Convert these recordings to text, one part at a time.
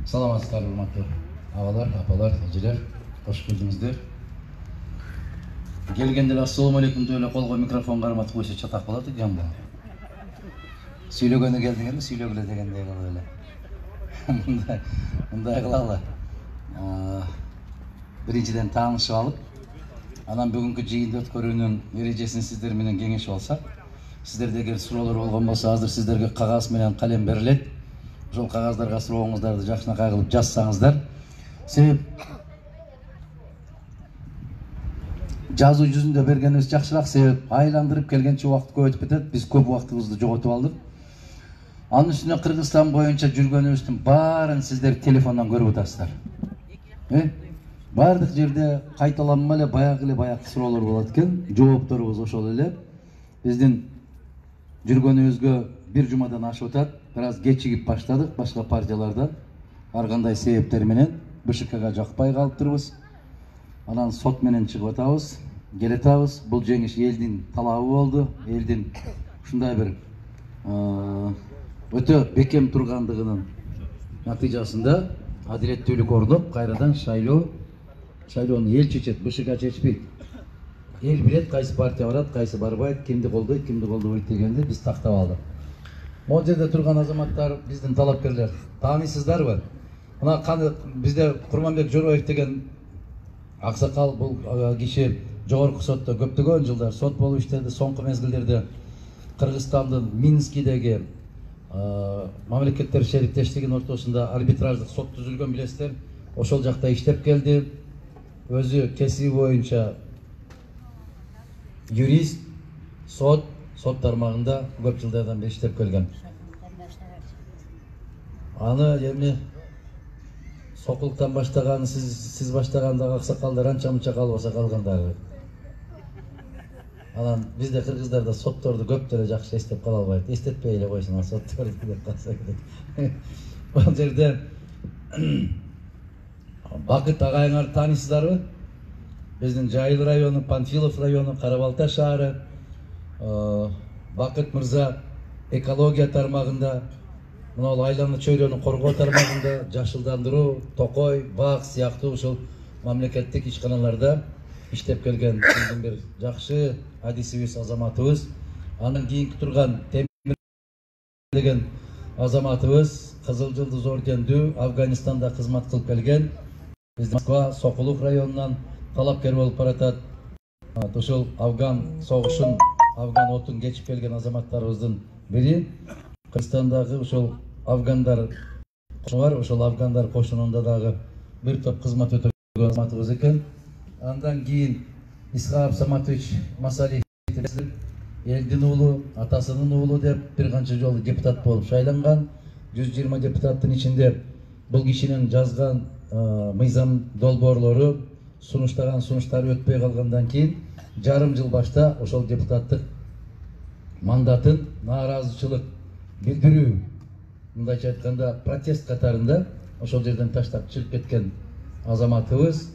Саламатсыздар, урматтуу агалар, апалар, эжелер, кош келдиңиздер. Келгендер ассалому алейкум деп эле колго микрофон карматып койсо чатак болот экен бул. Сүйлөгөнү келдиңерби, сүйлөгүлө дегендей кылып эле. Мындай кылалы. Биринчиден таанышып алып, анан бүгүнкү жыйынды өткөрүүнүн эрежесин сиздер менен кеңешип алсак, сиздерде эгер суроолор болгон болсо, азыр сиздерге кагаз менен калем берилет. Ошол кагаздарга сурооңуздарды жакшынакай кылып жазсаңыздар. Себеп жазуу жүзүндө бергенибиз жакшыраак, себеп айландырып келгенче убакыт көп өтүп кетет. Биз көп убактыбызды жоготуп алдык. Анын үстүнө Кыргызстан боюнча жүргөнүбүздүн баарын сиздер телефондон көрүп атасыздар. Бардык жерде кайталанма эле баягы суроолор болот экен. Жоопторубуз ошол эле. Биздин жүргөнүбүзгө бир жумадан ашып атат. Бир аз кечигип баштадык башка партиялардан. Ар кандай себептер менен БШКга жакпай калыптырбыз. Анан сот менен чыгып атабыз, келетабыз. Бул жеңиш элдин талабы болду. Элдин ушундай бир өтө бекем тургандыгынын натыйжасында адилеттүүлүк орноп, кайрадан шайлоону эл чечет, БШК чечпейт. Эл билет кайсы партия барат, кайсы барбайт, кимди колдойт, кимди колдобойт дегенди биз тактап алдык. Могу жерде турган азаматтар, биздин талапкерлер, тааныйсыздарбы? Мына бизде Курманбек Жороев деген аксакал, бул киши жогорку сотто көптөгөн жылдар сот болуп иштеди. Соңку мезгилдерде Кыргызстандын Минскидеги мамлекеттер шериктештигинин ортосунда арбитраждык сот түзүлгөн, билесиздер. Ошол жакта иштеп келди. Өзү кесиби боюнча юрист, сот тармагында көп жылдардан бери иштеп келген. Аны эми сокулуктан баштаган, сиз баштагандагы аксакалдар анча-мынча калбаса калгандары. Анан бизде кыргыздарда сотторду көп деле жакшы эстеп кала албайт. Эстетпей эле койсун сотторду деп калса керек. Бул жерде Бакыт агайыңарды тааныйсыздарбы? Биздин Жайыл району, Панфилов району, Кара-Балта шаары. Бакыт мырза экология тармагында, мына айланы чөйрөнү коргоо тармагында, жашылдандыруу, Токой, Бак сыяктуу ушул мамлекеттик ишканаларда иштеп келген биздин бир жакшы адисибиз, азаматыбыз. Андан кийинки турган Темир деген азаматыбыз Кызыл Жылдыз ордендүү, Афганистанда кызмат кылып келген. Биздин Москва, Сокулук районунан талапкер болуп баратат. Ушул Афган согушун, Афган отун кечип келген азаматтарыбыздын бири. Кыргызстандагы ушул афгандар бар, ошол афгандар кошунунда дагы бир топ кызмат өтөгөн азаматыбыз экен. Андан кийин Исхап Саматович Масалиев элдин уулу, атасынын уулу деп бир канча жолу депутат болуп шайланган. 120 депутаттын ичинде бул кишинин жазган мыйзам долбоорлору, сунуштаган сунуштары өтпөй калгандан кийин жарым жыл башта ошол депутаттык мандатын нааразычылык билдирүү, мындайча айтканда протест катарында ошол жерден таштап чыгып кеткен азаматыбыз,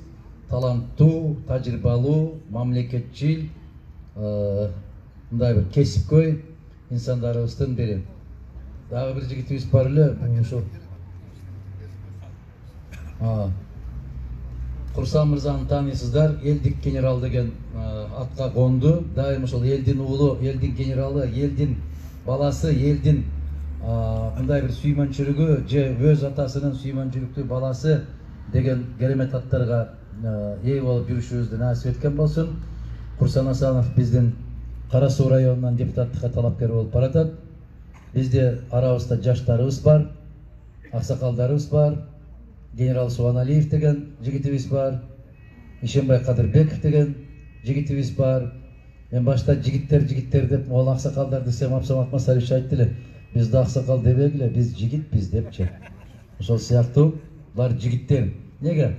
таланттуу, тажрыйбалуу, мамлекетчил, мындай бир кесипкөй инсандарыбыздын бири. Дагы бир жигитибиз бар эле, ошол Курсан мырзаны тааныйсыздар, элдик генерал деген атка конду. Дайым ошол элдин уулу, элдин генералы, элдин баласы, элдин мындай бир сүймөнчүлүгү же өз атасынын сүймөнчүлүктүү баласы деген керемет аттарга ээ болуп жүрүшүбүздү насип эткен болсун. Курсан Асанов биздин Кара Суу районунан депутаттыкка талапкер болуп баратат. Бизде арабызда жаштарыбыз бар, аксакалдарыбыз бар. Генерал Субаналиев деген жигитибиз бар, Ишенбай Кадырбеков деген жигитибиз бар. Мен башта жигиттер деп, могул аксакалдар десем, Абсамат Масалевич айтты эле, бизди аксакал дебегиле, биз жигитпиз депчи. Ошол сыяктуу булар жигиттер. Неге?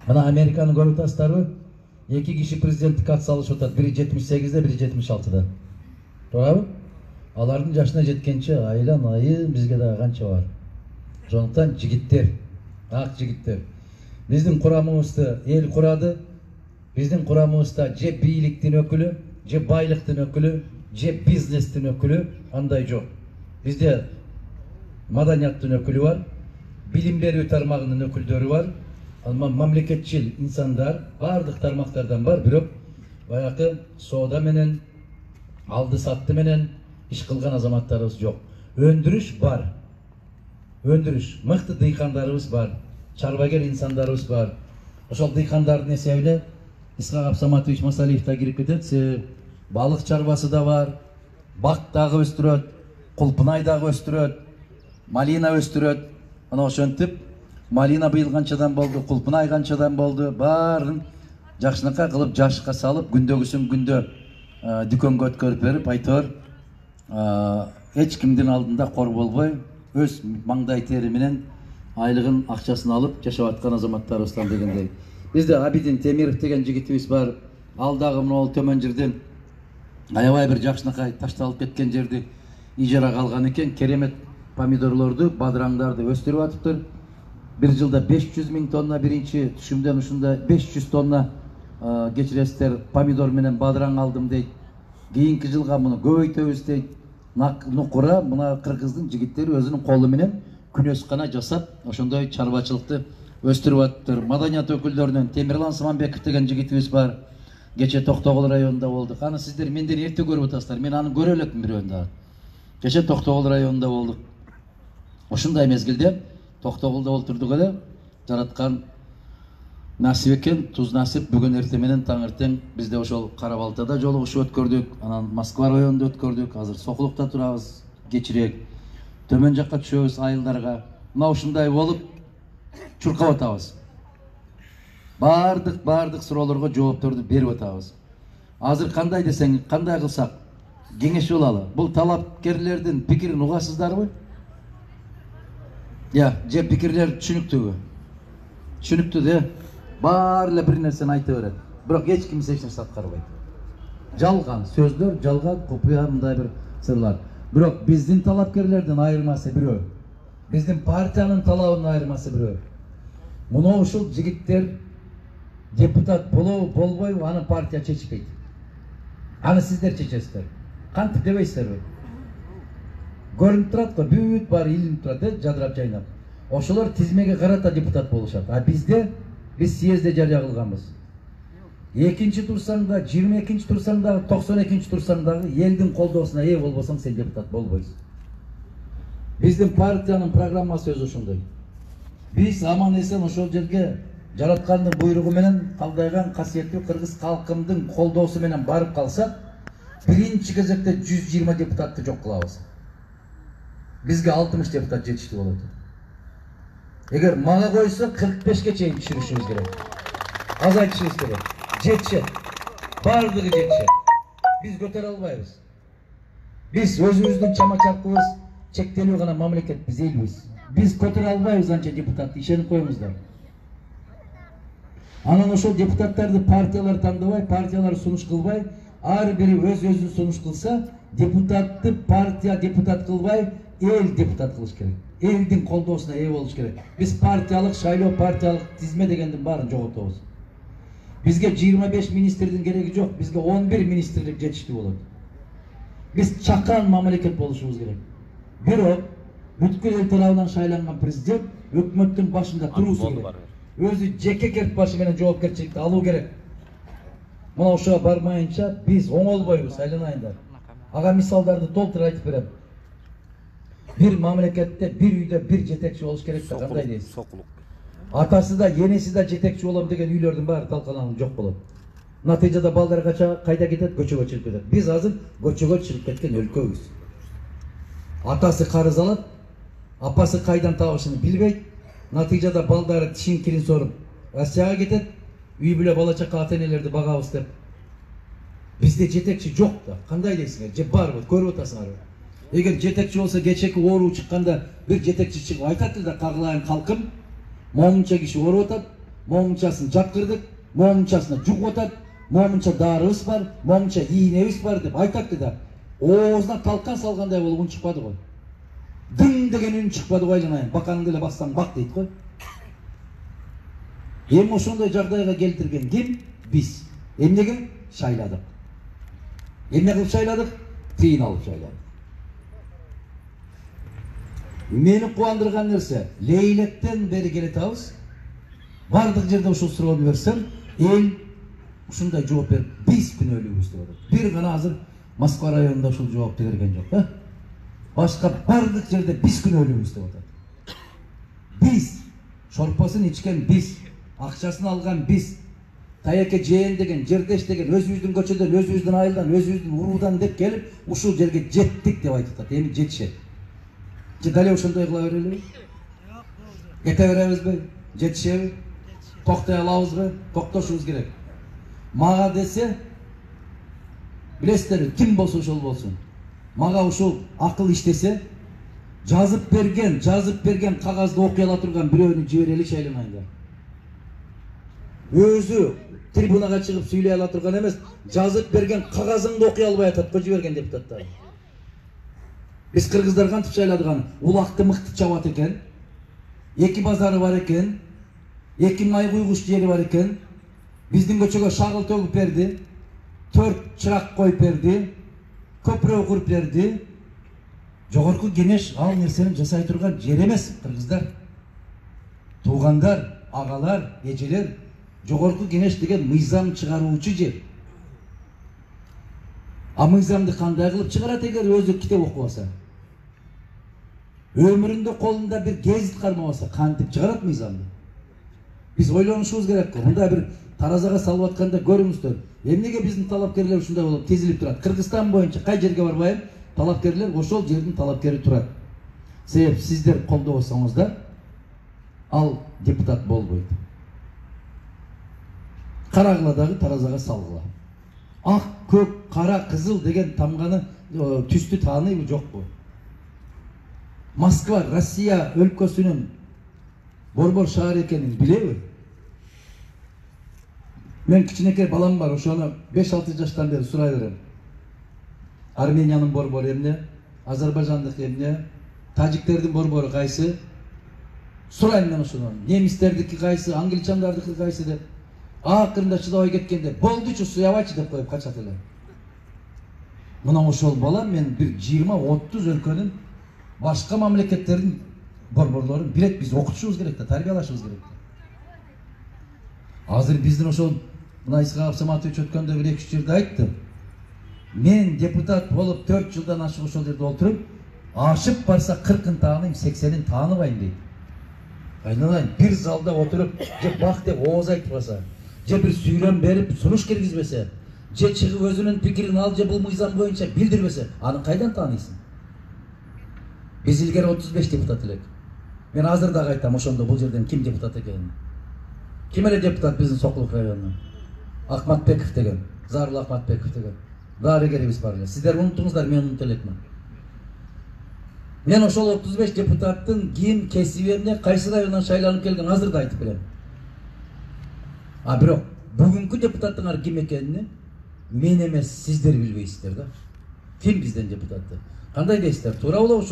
Мына Американы көрүп атасыздарбы? Эки киши президенттикке ат салышып атат, бири 78-де, бири 76-да. Туурабы? Алардын жашына жеткенче айлан айы бизге дагы канча бар. Ошондуктан жигиттер, ак жигиттер. Биздин курамыбызды эл курады. Биздин курамыбызда же бийликтин өкүлү, же байлыктын өкүлү, же бизнестин өкүлү андай жок. Бизде маданияттын өкүлү бар, билим берүү тармагынын өкүлдөрү бар, мамлекетчил инсандар бардык тармактардан бар, бирок баягы соода менен, алды сатты менен иш кылган азаматтарыбыз жок. Өндүрүш бар. Өндүрүш, мыкты дыйкандарыбыз бар, чарбагер инсандарыбыз бар. Ошол дыйкандардын эсебине Исхак Абсаматович Масалиев да кирип кетет. Балык чарбасы да бар, бак дагы өстүрөт, кулпунай дагы өстүрөт, малина өстүрөт. Ана ошентип, малина быйыл канчадан болду, кулпунай канчадан болду, баарын жакшынакай кылып жашка салып, күндөгүсүн күндө дүкөнгө өткөрүп берип, айтор эч кимдин алдында кор болбой, өз маңдай тери менен айлыгын акчасын алып жашап аткан азаматтарыбыздан дегендей. Бизде Абидин Темиров деген жигитибиз бар. Ал дагы мына төмөн жерден аябай бир жакшынакай ташталып кеткен жерди ижарага алган экен. Керемет помидорлорду, бадыраңдарды өстүрүп атыптыр. Bir жылда 500 000 тонна, биринчи түшүмдөн ушунда 500 тонна кечиресиздер помидор менен бадыраң алдым дейт. Кийинки жылга муну көбөйтөбүз дейт. Нукура мына кыргыздын жигиттери өзүнүн колу менен күнөскана жасап, ошондой чарбачылыкты өстүрүп атыптыр. Маданият өкүлдөрүнөн Темирлан Сыманбеков деген жигитибиз бар. Кече Токтогул районунда болдук. Аны сиздер менден эрте көрүп атасыздар. Мен аны көрө элекмин бирөөндө. Кече Токтогул районунда болдук. Ушундай мезгилде Токтогулда олтурдук эле, жараткан насип экен, туз насип. Бүгүн эртең менен таңертең бизде ошол Кара Балтада жолугушуп өткөрдүк, анан Москва районунда өткөрдүк. Азыр Сокулукта турабыз, кечирээк. Төмөн жакка түшөбүз айылдарга. Мына ушундай болуп чуркап атабыз. Бардык суроолорго жоопторду берип атабыз. Азыр кандай десең, кандай кылсак кеңеш болалы. Бул талапкерлердин пикирин угасыздарбы? Же пикирлер түшүнүктүүбү? Түшүнүктүү да. Баары эле бир нерсени айта берет. Бирок эч ким эч нерсе аткарбайт. Жалган сөздөр, жалган купуя мындай бир сырлар. Бирок биздин талапкерлердин айырмасы бирөө. Биздин партиянын талабынын айырмасы бирөө. Муну ушул жигиттер депутат болобу, болбойбу, аны партия чечпейт. Аны сиздер чечесиздер. Кантип дебейсиздерби? Көрүнүп турат го, бүт баары илинип турат, жадырап жайнап. Ошолор тизмеге карата депутат болушат. А биз съезде жарыя кылганбыз. 2-нчи турсаң да, 22-нчи турсаң да, 92-нчи турсаң дагы элдин колдоосуна ээ болбосоң сен депутат болбойсуң. Биздин партиянын программасы өзү ошондой. Биз аман эсен ошол жерге жараткандын буйругу менен калдайган касиеттүү кыргыз калкымдын колдоосу менен барып калсак, биринчи кезекте 120 депутатты жок кылабыз. Бизге 60 депутат жетиштүү болот. Эгер мага койсо 45ке чейин түшүрүшүбүз керек. Азайтышыбыз керек. Жетишет. Бардыгы жетишет. Биз көтөрө албайбыз. Биз өзүбүздүн чама-чаркыбыз чектелүү гана мамлекет, биз элбиз. Биз көтөрө албайбыз анча депутатты, ишенип коюңуздар. Анан ошол депутаттарды партиялар тандабай, партиялар сунуш кылбай, ар бири өз-өзүн сунуш кылса, депутатты партия депутат кылбай, эл депутат кылыш керек. Элдин колдоосуна ээ болуш керек. Биз партиялык, шайлоо партиялык тизме дегендин баарын жоготобуз. Бизге 25 министрдин кереги жок, бизге 11 министрлик жетиштүү болот. Биз чакан мамлекет болушубуз керек. Бирок бүткүл эл тарабынан шайланган президент өкмөттүн башында туруусу керек. Өзү жеке керт башы менен жоопкерчиликти алуу керек. Мына ошого бармайынча биз оңолбойбуз, айланайындар. Ага мисалдарды толтура айтып берем. Bir мамлекетте, bir үйдө bir жетекчи болуш керек да, кандай дейсиз? Атасы да, енеси да жетекчи болом деген үйлөрдүн баары талкаланып жок болот. Натыйжада балдар кайда кетет? Көчөгө чыгып кетет. Биз азыр көчөгө чыгып кеткен өлкөбүз. Атасы карыз алат, апасы кайдан табышын билбейт. Натыйжада балдары тишин кирин соруп Россияга кетет. Үй бүлө бала чака ата-энелерди багабыз деп. Бизде жетекчи жок да. Кандай дейсиңер? Же барбы? Көрүп атасыңарбы? Эгер жетекчи болсо, кечеки оору чыкканда бир жетекчи чыгып айтат да, кагылайын калкым, момунча киши ооруп атат, момунчасын жапкырдык, момунчасына жугуп атат, момунча дарыбыз бар, момунча ийнебиз бар деп айтат да. Оозуна талкан салгандай болуп үн чыкпады го. Дың деген үн чыкпады го, айланайын. Бакаңды эле бассаң бак дейт го. Эми ошондой жагдайга келтирген ким? Биз. Эмнеге? Шайладык. Эмне кылып шайладык? тиын алып шайлады. Мені кубандырган нерсе, лейлектен бери келетабыз. Бардык жерде ушул суроону берсем, эл ушундай жооп берип, 5 күн өлүбүз деп атат. Бир гана азыр Москва районунда ушул жоопту берген жок, Башка бардык жерде 5 күн өлүбүз деп атат. Биз шорпосын ичкен биз, акчасын алган биз, таяке жээн деген, жердеш деген, өзүбүздүн көчөдөн, өзүбүздүн айылдан, өзүбүздүн уруудан деп келип, ушул жерге жеттик деп айтып атат. Эми жетишет. Же дале ошондой кыла берелиби? Кете беребизби? Жетишеби? Токтой алабызбы? Токтошубуз керек. Мага десе, билесиздерби, ким болсо ошол болсун. Мага ушул акыл иштесе, жазып берген кагазды окуй ала турган бирөөнү жиберели шайланайында. Өзү трибунага чыгып сүйлөй ала турган эмес, жазып берген кагазыңды окуй албай атат го жиберген депутаттар. Биз кыргыздар кантип шайладык аны? Улакты мыкты чабат экен. 2 базары бар экен. 2 май куйгуч жери бар экен. Биздин көчөгө шагыл төгүп берди. 4 чырак коюп берди. Көпүрө куруп берди. Жогорку кеңеш ал нерсени жасай турган жер эмес, кыргыздар. Туугандар, агалар, эжелер, жогорку кеңеш деген мыйзам чыгаруучу жер. А мыйзамды кандай кылып чыгарат эгер өзү китеп окубаса? Өмүрүндө колунда бир гезит кармабаса, кантип чыгарат мыйзамды? Биз ойлонушубуз керек. Мындай бир таразага салып атканда көрүңүздөр. Эмнеге биздин талапкерлер ушундай болуп тизилип турат? Кыргызстан боюнча кай жерге барбайын, талапкерлер ошол жердин талапкери турат. Себеп сиздер колдобосоңуздар, ал депутат болбойт. Карагыла дагы таразага салгыла. Ак, көк, кара, кызыл деген тамганы түстү тааныйбы, жокпу? Москва, Россия өлкөсүнүн борбор шаар экенин билеби? Мен кичинекей балам бар, ошону 5-6 жаштан бери сурай берем. Армениянын борбору эмне? Азербайжандык эмне? Тажиктердин борбору кайсы? Сурайм мен ошону. Немистердики кайсы? Англичандардыкы кайсы деп. Акырында чыдабай кеткенде, болдучу суябайчы деп коюп качат эле. Мына ошол бала мен бир 20-30 өлкөнүн башка мамлекеттердин борборлорун билет, биз окутушубуз керек да, тарбиялашыбыз керек. Азыр биздин ошол мына Исхак Абсаматович өткөндө бир 2-3 жерде айтты. Мен депутат болуп 4 жылдан ашык ошол жерде отуруп, ашып барса 40-ын тааныйм, 80-ин тааныбайм дейт. Айналайын, бир залда отуруп, же бак деп ооз айтпаса, же бир сүйлөм берип, сунуш киргизбесе, же чыгып өзүнүн пикирин ал же бул мыйзам боюнча билдирбесе, аны кайдан тааныйсың? Биз илгери 35 депутат элек. Мен азыр дагы айтам, ошондо бул жерден ким депутат экенин. Ким эле депутат биздин Сокулук районунан? Акматбеков деген, Зарыл Акматбеков деген. Дарыгерибиз бар эле. Сиздер унуттуңуздар, мен унутуп элекмин. Мен ошол 35 депутаттын ким, кесиби эмне, кайсы райондан шайланып келген азыр да айтып берем. А бирок бүгүнкү депутаттыңар ким экенин мен эмес, сиздер билбейсиздер да. Ким бизден депутатты? Кандай дейсиздер? Туура болобу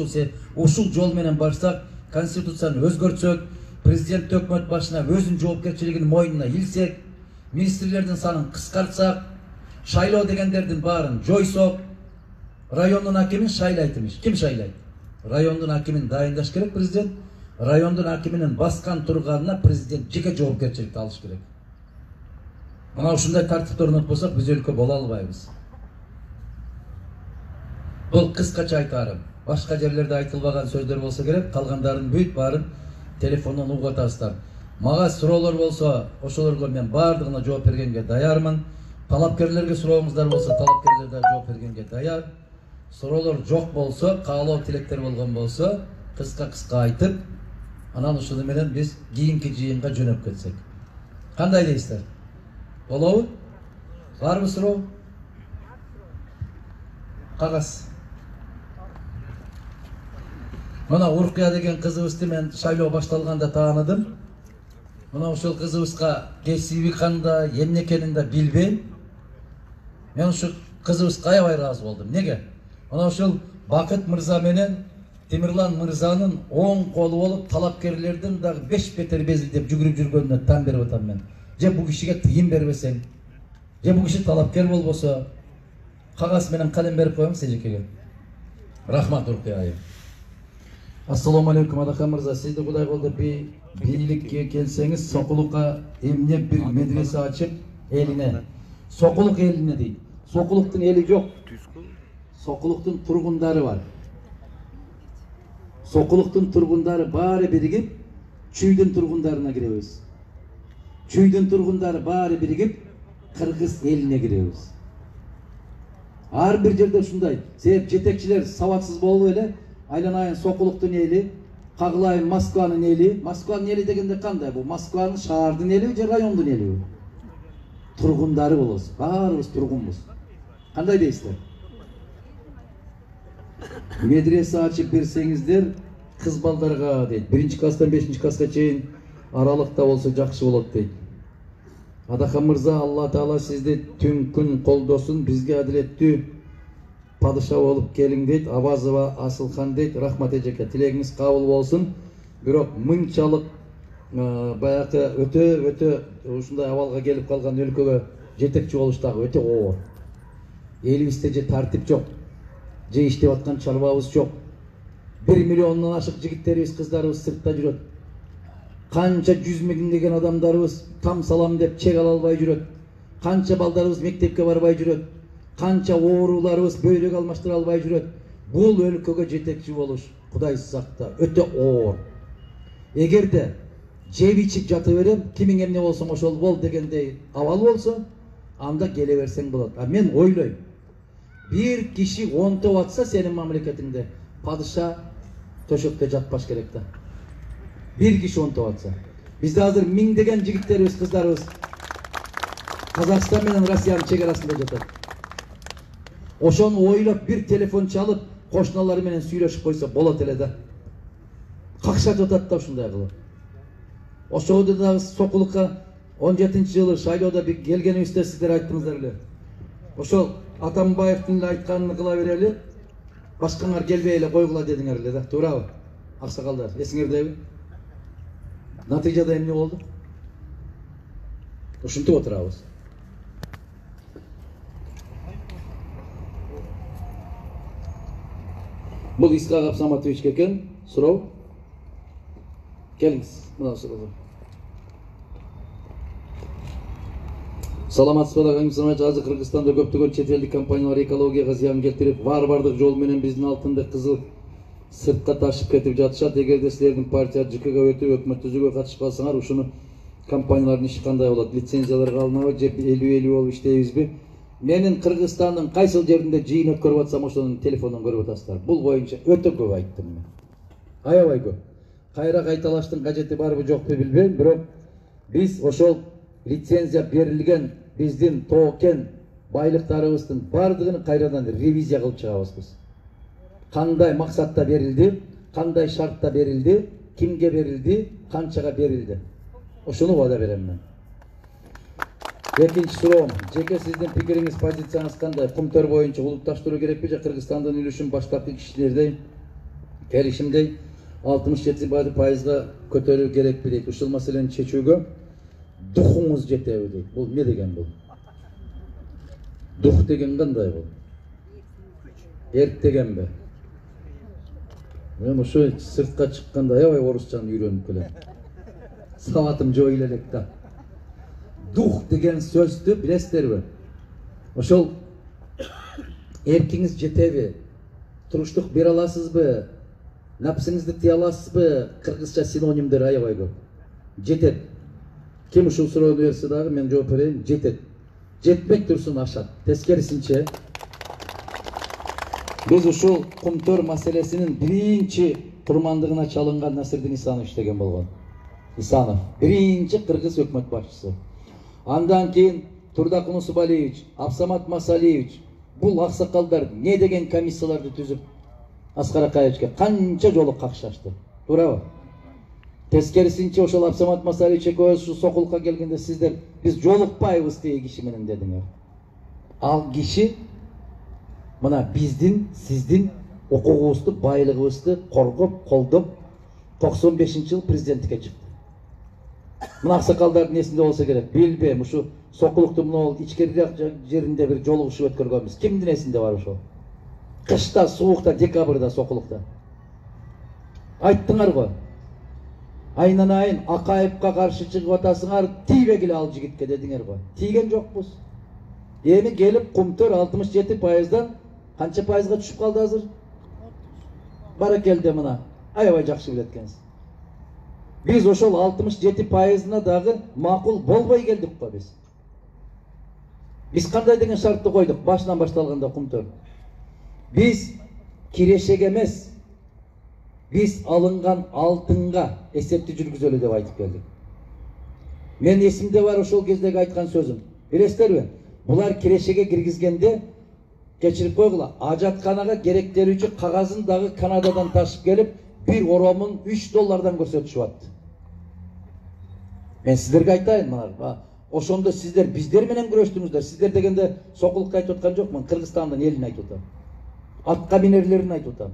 ушул жол менен барсак, конституцияны өзгөртсөк, президент өкмөт башына өзүнүн жоопкерчилигин мойнуна илсек, министрлердин санын кыскартсак, шайлоо дегендердин баарын жойсок, райондун акимин шайлайт эмиш. Ким шайлайт? Райондун акимин дайындаш керек президент. Райондун акиминин баскан турганына президент жеке жоопкерчиликти алыш керек. Мына ушундай тартиптер орнотпосок, биз өлкө боло албайбыз. Бул кыскача айтарым. Башка жерлерде айтылбаган сөздөр болсо керек, калгандарын бүт баарын телефондон угуп атасыздар. Мага суроолор болсо, ошолорго мен баардыгына жооп бергенге даярмын. Талапкерлерге сурооңуздар болсо, талапкерлер да жооп бергенге даяр. Суроолор жок болсо, каалоо тилектер болгон болсо, кыска айтып, анан ушуну менен биз кийинки жыйынга жөнөп кетсек. Кандай дейсиздер? Болобу? Барбы суроо? Кагаз. Мына Уркуя деген кызыбызды мен шайлоо башталганда тааныдым. Мына ошол кызыбызга кесиби кандай, эмне экенин да билбейм. Мен ушу кызыбызга аябай ыраазы болдум. Неге? Мына ошол Бакыт мырза менен Темирлан мырзанын оң колу болуп, талапкерлердин дагы 5 бетер безилдеп жүгүрүп жүргөнүнө тан берип атам мен. Же бул кишиге тыйын бербесең, же бул киши талапкер болбосо, Кагаз менен калем берип коюңуз эжекеге. Рахмат Уркуя айым. Ассаламу алейкум Адахан мырза. Сизди Кудай колдоп бийликке келсеңиз, Сокулукка эмне бир медресе ачып элине. Сокулук элине дейт. Сокулуктун эли жок. Сокулуктун тургундары бар. Сокулуктун тургундары баары биригип, Чүйдүн тургундарына киребиз. Чүйдүн тургундары баары биригип, Кыргыз элине киребиз. Ар бир жерде ушундай. Себеп жетекчилер сабатсыз болуп эле, айланайын Сокулуктун эли, кагылайын Москванын эли. Москванын эли дегенде кандай? Бул Москванын шаардын эли же райондун эли? Тургундары болобуз. Баарыбыз тургунбуз. Кандай дейсиздер? Медресе ачып берсеңиздер, кыз балдарга дейт. 1-класстан 5-класска чейин аралыкта болсо жакшы болот дейт. Адахан мырза, Алла Таала сизди түн күн колдосун, бизге адилеттүү падыша болуп келиң дейт. Абазова Асылхан дейт. Рахмат эжеке, тилегиңиз кабыл болсун. Бирок мынчалык баягы өтө ушундай абалга келип калган өлкөгө жетекчи болуш дагы өтө оор. Элибизде же тартип жок, же иштеп аткан чарбабыз жок. 1 миллиондон ашык жигиттерибиз, кыздарыбыз сыртта жүрөт. Канча 100 миңдеген адамдарыбыз там салам деп чек ала албай жүрөт. Канча балдарыбыз мектепке барбай жүрөт. Канча ооруларыбыз бөйрөк алмаштыра албай жүрөт. Бул өлкөгө жетекчи болуш, Кудай сакта, өтө оор. Эгерде жеп ичип жата берем, кимиң эмне болсоң ошол бол дегендей абал болсо, анда келе берсең болот. А мен ойлойм, бир киши 10 топ атса сенин мамлекетиңде, падыша төшөктө жатпаш керек да. Бир киши 10 топ атса. Бизде азыр миңдеген жигиттерибиз, кыздарыбыз Казакстан менен Россиянын чек арасында жатат. Ошону ойлоп бир телефон чалып, кошуналары менен сүйлөшүп койсо болот эле да. Какшап жатат да ушундай кылып. Ошоодо дагы Сокулукка 17-жылы шайлоодо бир келгенибизде сиздер айттыңыздар эле. Ошол Атамбаевдин эле айтканын кыла берели, башкаңар келбей эле койгула дедиңер эле да, туурабы? Аксакалдар, эсиңердеби? Натыйжада эмне болду? Ушинтип отурабыз. Бул Исхак Абсаматовичке экен, суроо. Келиңиз, мына суроо. Саламатсызбы Адахан мырза, азыр Кыргызстанда көптөгөн чет элдик компаниялар экологияга зыян келтирип, бардык жол менен биздин алтынды кызыл сыртка ташып кетип жатышат. Эгерде силердин партия ЖКга өтүп өкмөт түзүүгө катышып калсаңар, ушуну компаниялардын иши кандай болот? Лицензиялар алынабы же 50-50 болуп иштейбизби? Менин Кыргызстандын кайсыл жеринде жыйын өткөрүп атсам ошонун телефонун көрүп атасыздар. Бул боюнча өтө көп айттым мен. Аябай көп. Кайра кайталаштын кажети барбы жокпу билбейм, бирок биз ошол лицензия берилген биздин токен байлыктарыбыздын бардыгын кайрадан ревизия кылып чыгабыз биз. Кандай максатта берилди, кандай шартта берилди, кимге берилди, канчага берилди. Ошону вада берем мен. Экинчи суроом, жеке сиздин пикириңиз, позицияңыз кандай? Кумтөр боюнча улутташтыруу керекпи же Кыргызстандын үлүшүн баштапкы кишилердей келишимдей 67% көтөрүү керекпи дейт. Ушул маселени чечүүгө духуңуз жетеби дейт. Бул эмне деген бул? Дух деген кандай бул? Эрк дегенби? Мен ошо сыртка чыкканда аябай орусчаны үйрөнүп келем. Сабатым жок элек да. Дух деген сөздү билесиздерби? Ошол эркиңиз жетеби? Туруштук бере аласызбы? Напсыңызды тыя аласызбы? Кыргызча синонимдер аябай көп. Жетет. Ким ушул суроону берсе дагы мен жооп берейин, жетет. Жетпек турсун ашат. Тескерисинче биз ушул Кумтөр маселесинин биринчи курмандыгына чалынган Насирдин Исанович деген болгон. Исанов, биринчи кыргыз өкмөт башчысы. Андан кийин Турдакун Усубалиевич, Абсамат Масалиевич, бул аксакалдар не деген комиссияларды түзүп Аскар Акаевичке канча жолу какшашты. Туурабы? Тескерисинче ошол Абсамат Масалиевич экөөбүз ушу Сокулукка келгенде сиздер биз жолукпайбыз деген киши менен дедиңер. Ал киши мына биздин, сиздин укугубузду, байлыгыбызды коргоп, колдоп 95-жыл президенттикке чыкты. Мына аксакалдардын эсинде болсо керек. Билбейм, ушу Сокулуктун мына ичкерирээк жеринде бир жолугушуп өткөргөнбүз. Кимдин эсинде бар ошол? Кышта, суукта, декабрда, Сокулукта. Айттыңар го. Айнанайын Акаевка каршы чыгып атасыңар, тийбегиле ал жигитке дедиңер го. Тийген жокпуз. Эми келип Кумтөр 67%дан канча пайызга түшүп калды азыр? Баракелде мына. Аябай жакшы билет экенсиз. Биз ошол 67%-на дагы макул болбой келдик го биз. Биз кандай деген шартты койдук башынан башталганда Кумтөр? Биз кирешеге эмес, биз алынган алтынга эсепти жүргүзөлү деп айтып келдик. Мен эсимде бар ошол кездеги айткан сөзүм. Билесиздерби? Булар кирешеге киргизгенде кечирип койгула, ажатканага керектелүүчү кагазын дагы Канададан ташып келип, bir оромун $3 көрсөтүшүп атты. Мен сиздерге айтайын, мына ошондо сиздер биздер менен күрөштүңүздөр. Сиздер дегенде Сокулукка айтып аткан жокмун, Кыргызстандын элин айтып атам. Атка минерлерин айтып атам.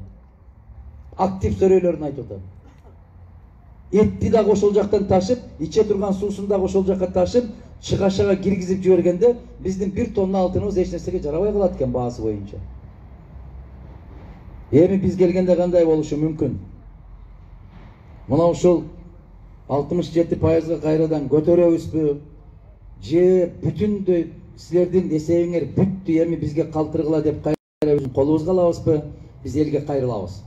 Актив сөрөйлөрүн айтып атам. Этти дагы ошол жактан ташып, иче турган суусун дагы ошол жакка ташып, чыгашага киргизип жибергенде биздин 1 тонна алтыныбыз эч нерсеге жарабай калат экен баасы боюнча. Эми биз келгенде кандай болушу мүмкүн? Мына ушул 67%га кайрадан көтөрөбүзбү? Же бүтүндөй силердин эсебиңер бүттү, эми бизге калтыргыла деп кайра өзүн колубузга алабызбы? Биз элге кайрылабыз.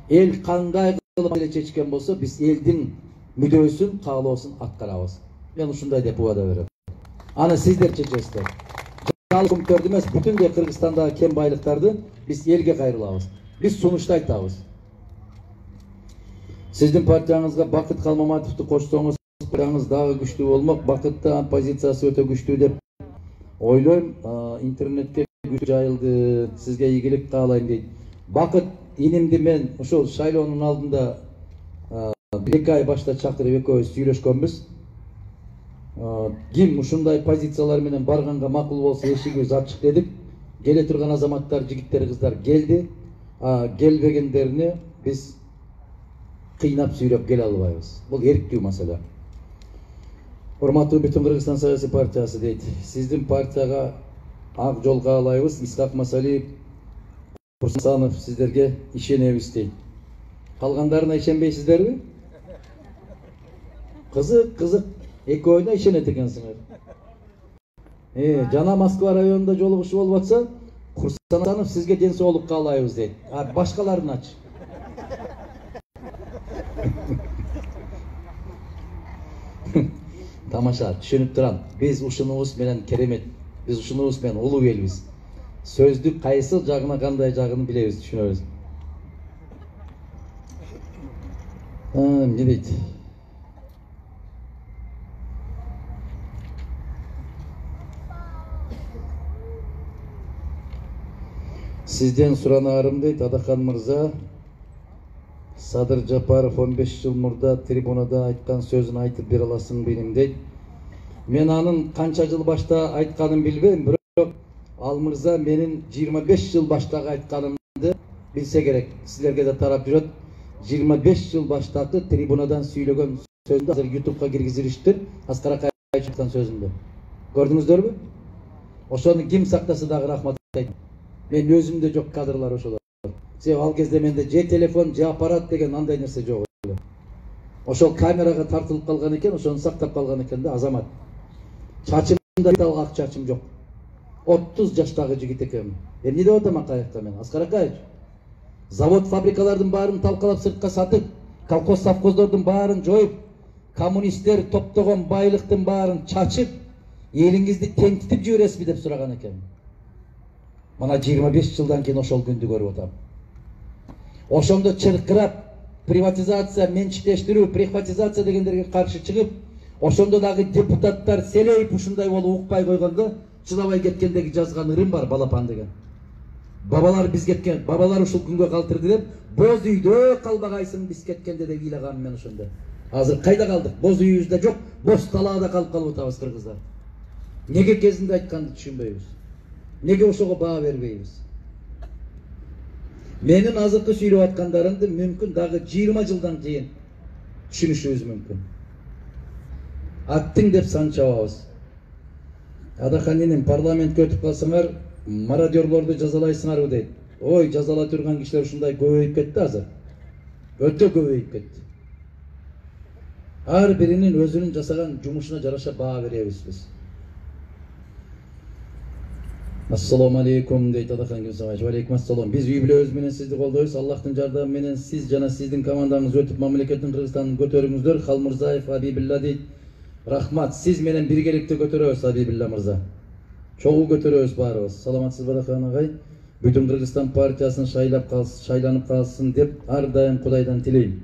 Эл кандай кылып эле чечкен болсо, биз элдин мүдөөсүн, каалоосун аткарабыз. Мен ушундай деп убада берем. Аны сиздер чечесиздер. Жалгыз Кумтөрдү эмес, бүтүндөй Кыргызстандагы кен байлыктарды биз элге кайрылабыз. Биз сунушту айтабыз. Сиздин партияңызга Бакыт Калмаматовду кошсоңуз, партияңыз дагы күчтүү болмок. Бакыттын оппозициясы өтө күчтүү деп ойлойм. Интернетке күчтүү жайылды. Сизге ийгилик каалайм дейт. Бакыт инимди мен ошол шайлоонун алдында 1-2 ай башта чакырып экөөбүз сүйлөшкөнбүз. Ким ушундай позициялар менен барганга макул болсо эшигибиз ачык дедик. Келе турган азаматтар, жигиттер, кыздар келди. Келбегендерини биз кыйнап сүйрөп келе албайбыз. Бул эрктүү маселе. Урматтуу бүтүн Кыргызстан саясий партиясы дейт. Сиздин партияга ак жолго алайбыз. Исхак Масалиев, Курсанов сиздерге ишенебиз дейт. Калгандарына ишенбейсиздерби? Кызык. Экөөүнө ишенет экенсиңер. Жана Москва районунда жолугушуу болуп атса, Курсанов сизге ден соолук каалайбыз дейт. Башкаларыначы. Тамаша, түшүнүп турам. Биз ушунубуз менен керемет. Биз ушунубуз менен улуу элбиз. Сөздүк кайсы жагына кандай жагын билебиз, түшүнөбүз. Не дейт? Сизден суранаарым дейт, Адахан мырза. Садыр Жапаров 15 жыл мурда трибунада айткан сөзүн айтып бере аласың беним дейт. Мен анын канча жыл башта айтканын билбейм, бирок ал мырза менин 25 жыл баштагы айтканымды билсе керек. Силерге да тарап жүрөт. 25 жыл баштагы трибунадан сүйлөгөн сөздү азыр YouTube'га киргизилиштир. Аскар Акаев айткан сөзүндү. Көрдүңүздөрбү? Ошону ким сактаса дагы рахмат айтайм. Мен өзүмдө жок кадрлар ошолор. Себеби ал кезде менде же телефон, же аппарат деген андай нерсе жок эле. Ошол камерага тартылып калган экен, ошону сактап калган экен да азамат. Чачымда ак чачым жок. 30 жаштагы жигит экенмин. Эмне деп атам Акаевка мен? Аскар Акаев. Завод, фабрикалардын баарын талкалап сыртка сатып, колхоз, совхоздордун баарын жоюп, коммунисттер топтогон байлыктын баарын чачып, элиңизди теңтитип жибересизби деп сураган экен. Мана 25 жылдан кийин ошол күндү көрүп атам. Ошондо чыркырап, приватизация, менчиктештирүү, прихватизация дегендерге каршы чыгып, ошондо дагы депутаттар селейип ушундай болуп укпай койгондо, чыдабай кеткендеги жазган ырым бар, балапан деген. Бабалар биз кеткен, бабалар ушул күнгө калтырды деп, боз үйдө калбагайсың биз кеткенде деп ыйлагам мен ошондо. Азыр кайда калдык? Боз үйүбүздө жок, боз талаада калып атабыз кыргыздар. Неге кезинде айтканды түшүнбөйбүз? Неге ошого баа бербейбиз? Менин азыркы сүйлөп аткандарымды мүмкүн дагы 20 жылдан кийин түшүнүшүбүз мүмкүн. Аттың деп сан чабабыз. Адаханинин парламентке өтүп калсаңар, мародерлорду жазалайсыңарбы дейт. Ой, жазалай турган кишилер ушундай көбөйүп кетти азыр. Өтө көбөйүп кетти. Ар биринин өзүнүн жасаган жумушуна жараша баа беребиз биз. Ассаламу алейкум дейт Адахан Гүлсамаевич. Алейкум ассалам. Биз үй бүлөбүз менен сизди колдойбуз. Аллахтын жардамы менен сиз жана сиздин командаңыз өтүп мамлекеттин Кыргызстанын көтөрүңүздөр. Халмырзаев Абибилла дейт. Рахмат. Сиз менен биргеликте көтөрөбүз Абибилла мырза. Чогуу көтөрөбүз баарыбыз. Саламатсызбы Адахан агай? Бүтүн Кыргызстан партиясын шайланып калсын деп ар дайым Кудайдан тилейм.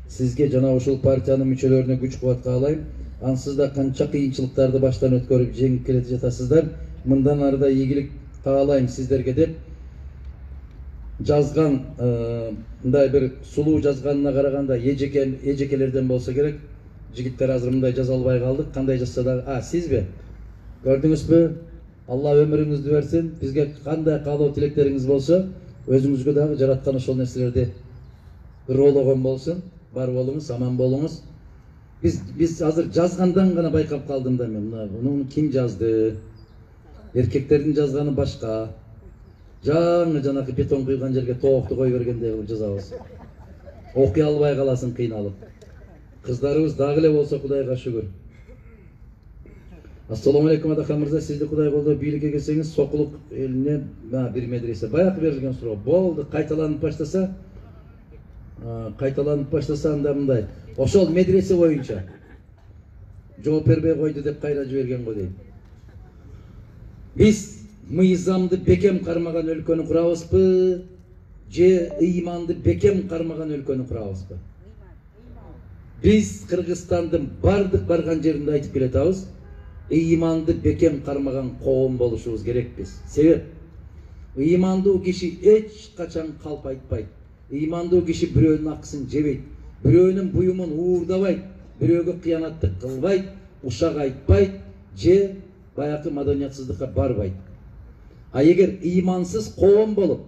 Сизге жана ушул партиянын мүчөлөрүнө күч кубат каалайм. Ансыз да канча кыйынчылыктарды баштан өткөрүп жеңип келе жатасыздар. Мындан ары да ийгилик каалайм сиздерге деп жазган, мындай бир сулуу жазганына караганда эжекелерден болсо керек. Жигиттер азыр мындай жаза албай калдык. Кандай жазса да, сизби? Көрдүңүзбү? Алла өмүрүңүздү берсин. Бизге кандай каалоо тилектериңиз болсо, өзүңүзгө дагы жараткан ошол нерселерди ыроологон болсун. Бар болуңуз, аман болуңуз. Биз азыр жазгандан гана байкап калдым да мен. Муну ким жазды? Эркектердин жазганы башка. Жанакы бетон куйган жерге тоокту кой бергендей кылып жазабыз. Окуй албай каласың кыйналып. Кыздарыбыз дагы эле болсо Кудайга шүгүр. Ассаламу алейкум Адахан мырза, сизди Кудай колдоп бийликке келсеңиз, Сокулук элине бир медресе баягы берилген суроо болду, кайталанып баштаса анда мындай. Ошол медресе боюнча жооп бербей койду деп кайра жиберген го дейт. Биз мыйзамды бекем кармаган өлкөнү курабызбы, же ыйманды бекем кармаган өлкөнү курабызбы? Биз Кыргызстандын бардык барган жеринде айтып келатабыз, ыйманды бекем кармаган коом болушубуз керекпиз. Себеп, ыймандуу киши эч качан калп айтпайт. Ыймандуу киши бирөөнүн акысын жебейт, бирөөнүн буюмун уурдабайт, бирөөгө кыянаттык кылбайт, ушак айтпайт, же баякы маданиятсыздыкка барбайт. А эгер ыймансыз коом болуп,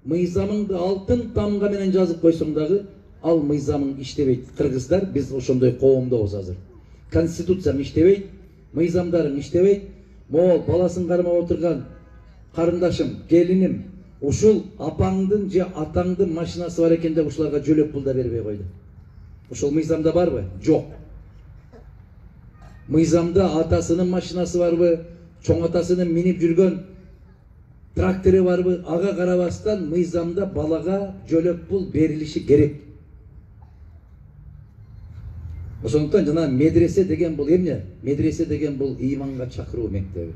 мыйзамыңды алтын тамга менен жазып койсоң дагы, ал мыйзамың иштебейт. Кыргыздар, биз ошондой коомдобуз азыр. Конституцияң иштебейт, мыйзамдарың иштебейт. Могул баласын кармап отурган карындашым, келиним, ушул апаңдын же атаңдын машинасы бар экен деп ушуларга жөлөк пул да бербей койду. Ошол мыйзамда барбы? Жок. Мыйзамда атасынын машинасы барбы, чоң атасынын минип жүргөн трактору барбы, ага карабастан мыйзамда балага жөлөк пул берилиши керек. Ошондуктан жана медресе деген бул эмне? Медресе деген бул ыйманга чакыруу мектеби.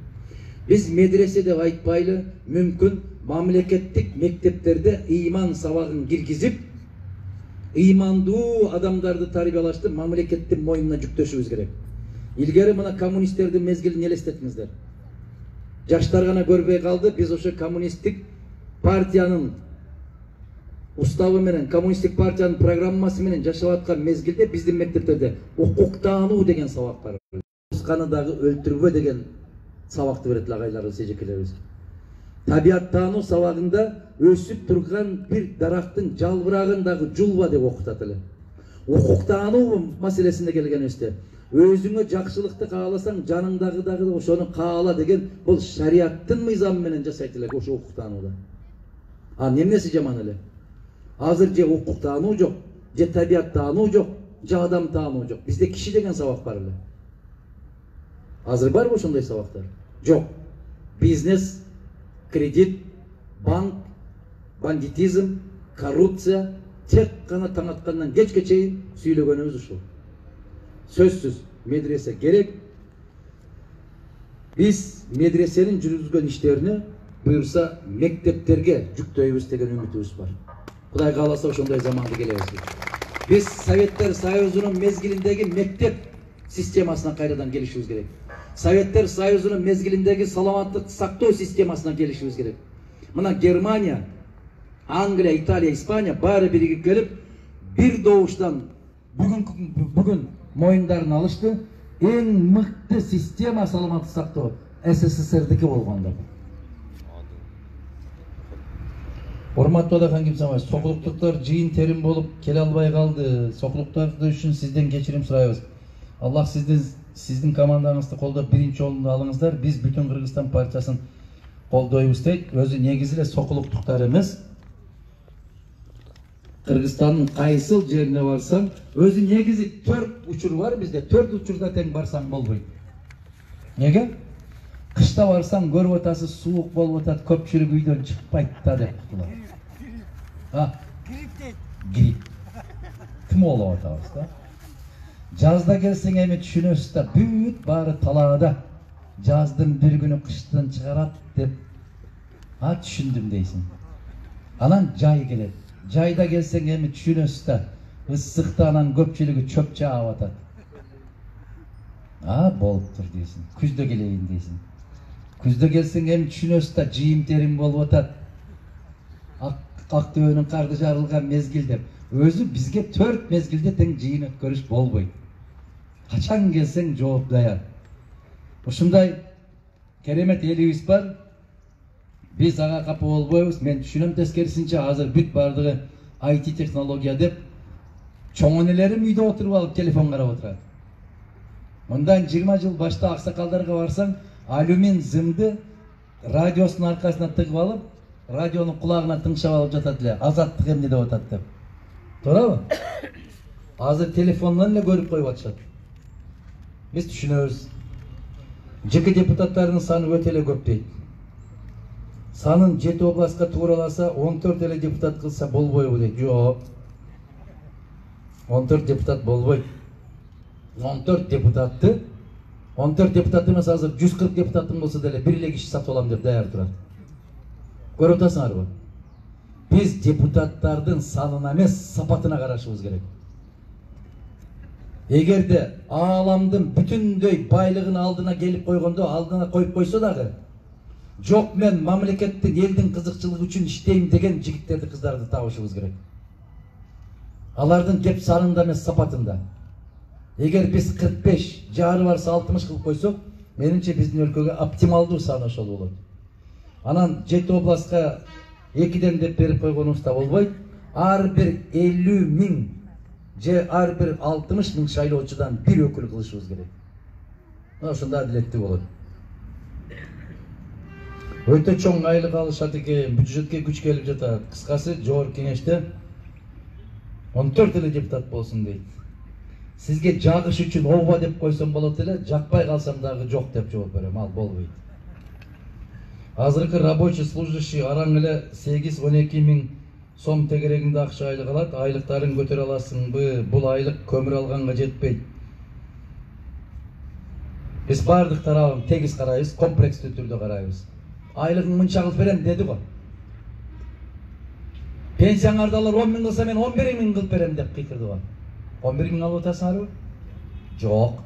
Биз медресе деп айтпайлы, мүмкүн мамлекеттик мектептерде ыйман сабагын киргизип, ыймандуу адамдарды тарбиялаштырып мамлекеттин мойнуна жүктөшүбүз керек. Илгери мына коммунисттердин мезгилин элестетиңиздер. Жаштар гана көрбөй калды, биз ошо коммунисттик партиянын уставы менен, коммунисттик партиянын программасы менен жашап аткан мезгилде биздин мектептерде укуктануу деген сабак бар. Тусканы дагы өлтүрбө деген сабакты берет агайларыбыз, эжекелерибиз. Табияттануу сабагында өсүп турган бир дарактын жалбырагын дагы жулба деп окутат эле. Укуктануу маселесине келгенибизде, өзүңө жакшылыкты кааласаң, жаныңдагы дагы ошону каала деген бул шариаттын мыйзамы менен жасайт эле ошо укуктанууда. Эмнеси жаман эле? Азыр же укуктануу жок, же табияттануу жок, же адам таануу жок. Бизде киши деген сабак бар эле. Азыр барбы ошондой сабактар? Жок. Бизнес, кредит, банк, бандитизм, коррупция, тек гана таң аткандан кечке чейин сүйлөгөнүбүз ушул. Сөзсүз медресе керек. Биз медресенин жүргүзгөн иштерине буюрса мектептерге жүктөйбүз деген үмүтүбүз бар. Кудай кааласа ошондой заманды келебиз. Биз Советтер Союзунун мезгилиндеги мектеп системасына кайрадан келишибиз керек. Советтер Союзунун мезгилиндеги саламаттык сактоо системасына келишибиз керек. Мына Германия, Англия, Италия, Испания баары биригип келип, бир добуштан бүгүн моюндарын алышты. Эң мыкты система саламаттык сактоо СССРдики болгондо. Урматтуу Адахан Гимсамаевич, сокулуктуктар жыйын терим болуп келе албай калды. Сокулуктарды үчүн сизден кечирим сурайбыз. Аллах сиздин сиздин командаңызды колдоп биринчи орунду алыңыздар. Биз бүтүн Кыргызстан партиясын колдойбуз дейт. Өзү негизи эле сокулуктуктар эмес. Кыргызстандын кайсыл жерине барсаң, өзү негизи 4 учур бар бизде. 4 учурда тең барсаң болбойт. Неге? Кышта барсаң көрүп атасыз, суук болуп атат, көпчүлүк үйдөн чыкпайт да деп кутулат. Грип дейт. Грип. Ким болуп атабыз да? Жазда келсең эми түшүнөсүз да, бүт баары талаада. Жаздын бир күнү кыштан чыгарат деп түшүндүм дейсиң. Анан жай келет. Жайда келсең эми түшүнөсүз да, ысыкта анан көпчүлүгү чөп чаап атат. Болуптур дейсиң. Күздө келейин дейсиң. Күздө келсең эми түшүнөсүз да, жыйым терим болуп атат. Актөбөнүн карды жарылган мезгил деп. Өзү бизге 4 мезгилде тең жыйын өткөрүш болбойт. Качан келсең жооп даяр. Ушундай керемет элибиз бар. Биз ага капа болбойбуз. Мен түшүнөм тескерисинче азыр бүт бардыгы IT технология деп чоң энелерим үйдө отуруп алып телефон карап отурат. Мындан 20 жыл башта аксакалдарга барсаң, алюмин зымды радиосунун аркасына тыгып алып, радионун кулагына тыңшап алып жатат эле. Азаттык эмне деп атат деп. Туурабы? Азыр телефондон эле көрүп коюп атышат. Биз түшүнөбүз. ЖЭК депутаттарынын саны өтө эле көп дейт. Санын 7 областка туураласа 14 эле депутат кылса болбойбу дейт. Жок. 14 депутат болбойт. 14 депутат эмес, азыр 140 депутаттын болсо деле бир эле киши сатып алам деп даяр турат. Көрүп атасыңарбы? Биз депутаттардын санына эмес, сапатына карашыбыз керек. Эгерде ааламдын бүтүндөй байлыгын алдына келип койгондо, алдына коюп койсо дагы, жок мен мамлекеттин, элдин кызыкчылыгы үчүн иштейм деген жигиттерди, кыздарды табышыбыз керек. Алардын кеп санында эмес, сапатында. Эгер биз 45, жары барса 60 кылып койсок, менимче биздин өлкөгө оптималдуу сан ошол болот. Анан 7 областка 2ден деп берип койгонубузда болбойт. Ар бир 50 миң же ар бир 60 миң шайлоочудан бир өкүл кылышыбыз керек. Ошондо адилеттүү болот. Өтө чоң айлык алышат экен, бюджетке күч келип жатат. Кыскасы, жогорку кеңеште 14 эле депутат болсун дейт. Сизге жагыш үчүн ооба деп койсом болот эле, жакпай калсам дагы жок деп жооп берем. Ал болбойт. Азыркы рабочий служащий араң эле 8-12 миң сом тегерегинде акча айлык алат. Айлыктарын көтөрө аласыңбы? Бул айлык көмүр алганга жетпейт. Биз бардык тарабын тегиз карайбыз, комплекстүү түрдө карайбыз. Айлыгын мынча кылып берем деди го. Пенсияңарды алар 10 миң кылса, мен 11 миң кылып берем деп кыйкырды го. 11 миң алып атасыңарбы? Жок.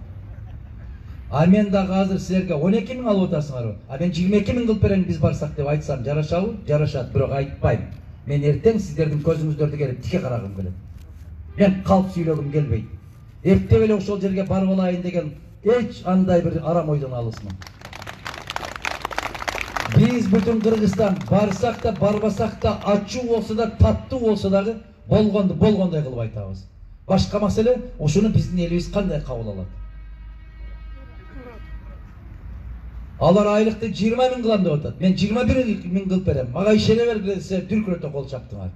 Мен дагы азыр силерге 12 миң алып атасыңарбы? Мен 22 миң кылып берем биз барсак деп айтсам жарашабы? Жарашат, бирок айтпайм. Мен эртең сиздердин көзүңүздөрдү келип тике карагым келет. Мен калп сүйлөгүм келбейт. Эптеп эле ошол жерге барып алайын деген эч андай бир арам ойдон алысмын. Биз бүтүн Кыргызстан барсак да, барбасак да, ачуу болсо да, таттуу болсо дагы болгондой кылып айтабыз. Башка маселе, ошону биздин элибиз кандай кабыл алат? Алар айлыкты 20 миң кылам деп атат. Мен 21 миң кылып берем. Мага ишене бергиле, дүркүрөтө кол чаптыңар.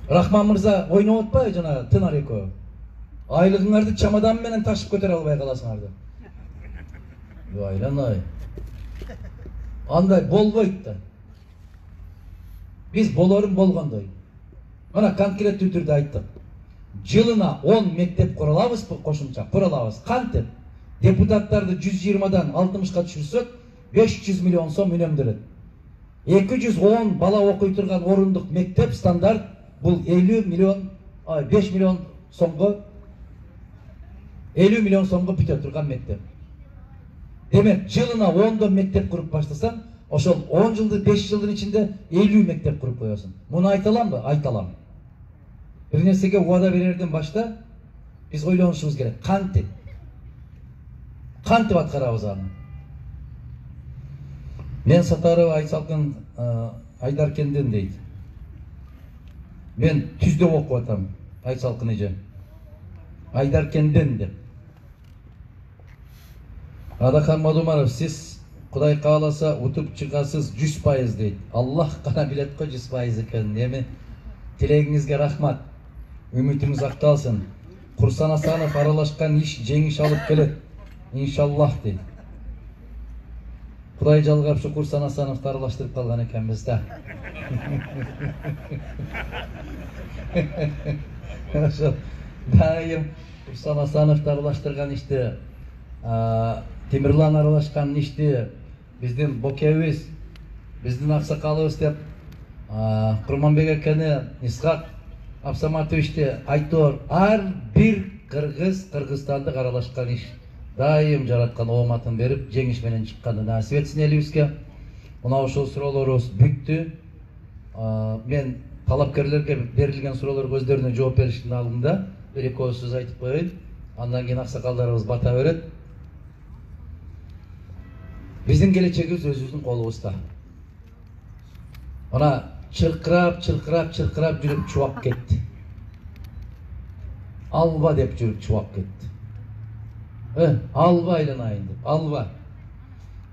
Рахман мырза ойноп атпайбы жана Тынар экөө? Айлыгыңарды чамадан менен ташып көтөрө албай каласыңарды. Айланай. Андай болбойт да. Биз болорун болгондой. Мына конкреттүү түрдө айттык. Жылына 10 мектеп куралабызбы, кошумча куралабыз. Кантип? Депутаттарды 120дан 60ка түшүрсөк, 500 миллион сом үнөмдөлөт. 210 бала окуй турган орундук мектеп стандарт бул 5 миллион сомго 50 миллион сомго бүтө турган мектеп. Демек, жылына 10 мектеп куруп баштасаң, ошол 10 жылды 5 жылдын ичинде 50 мектеп куруп коесуң. Муну айта аламбы? Айта алам. Бир нерсеге убада берерден башта биз ойлонушубуз керек. Кантип аткарабыз аны? Мен Сатаров Айсалкын Айдаркенден дейт. Мен түздө окуп атам, Айсалкын эже. Айдаркенден деп. Адахан Мадумаров, сиз Кудай кааласа утуп чыгасыз 100% дейт. Аллах гана билет го 100% экенин. Эми тилегиңизге рахмат. Үмүтүңүз акталсын. Курсан Асанов аралашкан иш жеңиш алып келет. Иншаллах дейт. Кудай жалгап ушу Курсан Асановду аралаштырып калган экенбиз да. Дайым Курсан Асановду аралаштырган ишти, Темирлан аралашкан ишти биздин бокебиз, биздин аксакалыбыз деп Курманбек акени, Исхак Абсаматовичти, Айтор, ар бир кыргыз Кыргызстандык аралашкан иш дайым жараткан ооматын берип, жеңиш менен чыкканды насип этсин элибизге. Мына ушул суроолорубуз бүттү. Мен талапкерлерге берилген суроолорго өздөрүнө жооп бериштин алдында бир экөө сөз айтып коеюн. Андан кийин аксакалдарыбыз бата берет. Биздин келечегибиз өзүбүздүн колубузда. Мына чыркырап жүрүп чубап кетти. Алба деп жүрүп чубап кетти. Алба айланайын деп, алба.